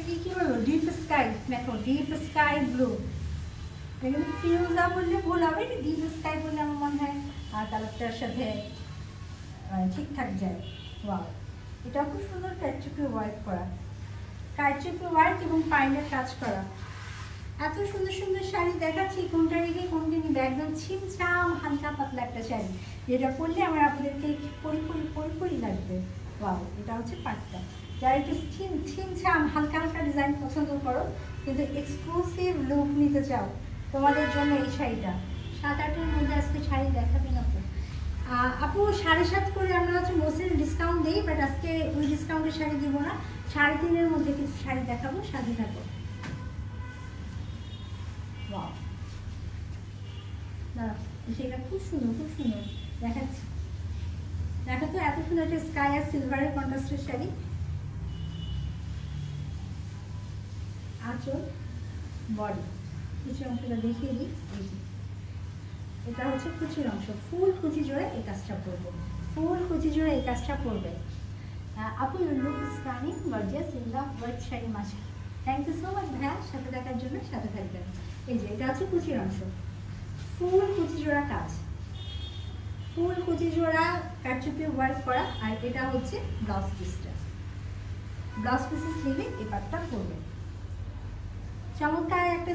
কি বলবো, deep sky, দেখো ডিপ স্কাই ব্লু, এখানে ফিউজা বললে ভুল হবে, ডিপ স্কাই বললে আমার মনে হয় কালারটার সাথে ঠিকঠাক যায়। ওয়াও, এটা খুব সুন্দর কারচুপি ওয়ার্ক করা, কারচুপি ওয়ার্ক এবং পাইনের কাজ করা। এত সুন্দর সুন্দর শাড়ি দেখাচ্ছি, কোনটা রেখে কোনটা নিবে, একদম ছিমছাম হালকা পাতলা একটা শাড়ি, যেটা পরলে আমার আপনাদেরকে পরি লাগবে। ওয়াও, এটা হচ্ছে পাটটা। যারা একটু ছিমছাম হালকা হালকা ডিজাইন পছন্দ করো কিন্তু এক্সক্লুসিভ লুক নিতে চাও, তোমাদের জন্য এই শাড়িটা। 7-8-এর মধ্যে আজকে শাড়ি দেখাবেন আপু। আপু 7.5 করে আমরা হচ্ছে মোস্টলি ডিসকাউন্ট দিই, বাট আজকে ওই ডিসকাউন্টের শাড়ি দিব না, 3.5-এর মধ্যে কিছু শাড়ি দেখাবো, সাথে থাকো। ওয়াও, না সেটা খুব সুন্দর, খুব সুন্দর দেখাচ্ছি। দেখো তো এত সুন্দর একটা স্কাই আর সিলভারের কন্ট্রাস্টের শাড়ি। আঁচল, বডি, কিছু অংশটা দেখিয়ে দিই। এটা হচ্ছে কুচির অংশ, ফুল কুচি জোড়ে এই কাজটা পরবে, ফুল কুচি জোড়ে এই কাজটা পরবে। আপু your look stunning gorgeous in the white sari mask. Thank you so much ভাইয়া, সাথে দেখার জন্য, সাথে থাকবেন। এই যে এটা হচ্ছে কুচির অংশ, ফুল কুচি জোড়া কাজ, ফুল কুচি জোড়া কারচুপি ওয়ার্ক করা। আর এটা হচ্ছে ব্লাউজ পিসটা, ব্লাউজ পিসের স্লিভে এই পাটটা পরবে। চমৎকার একটা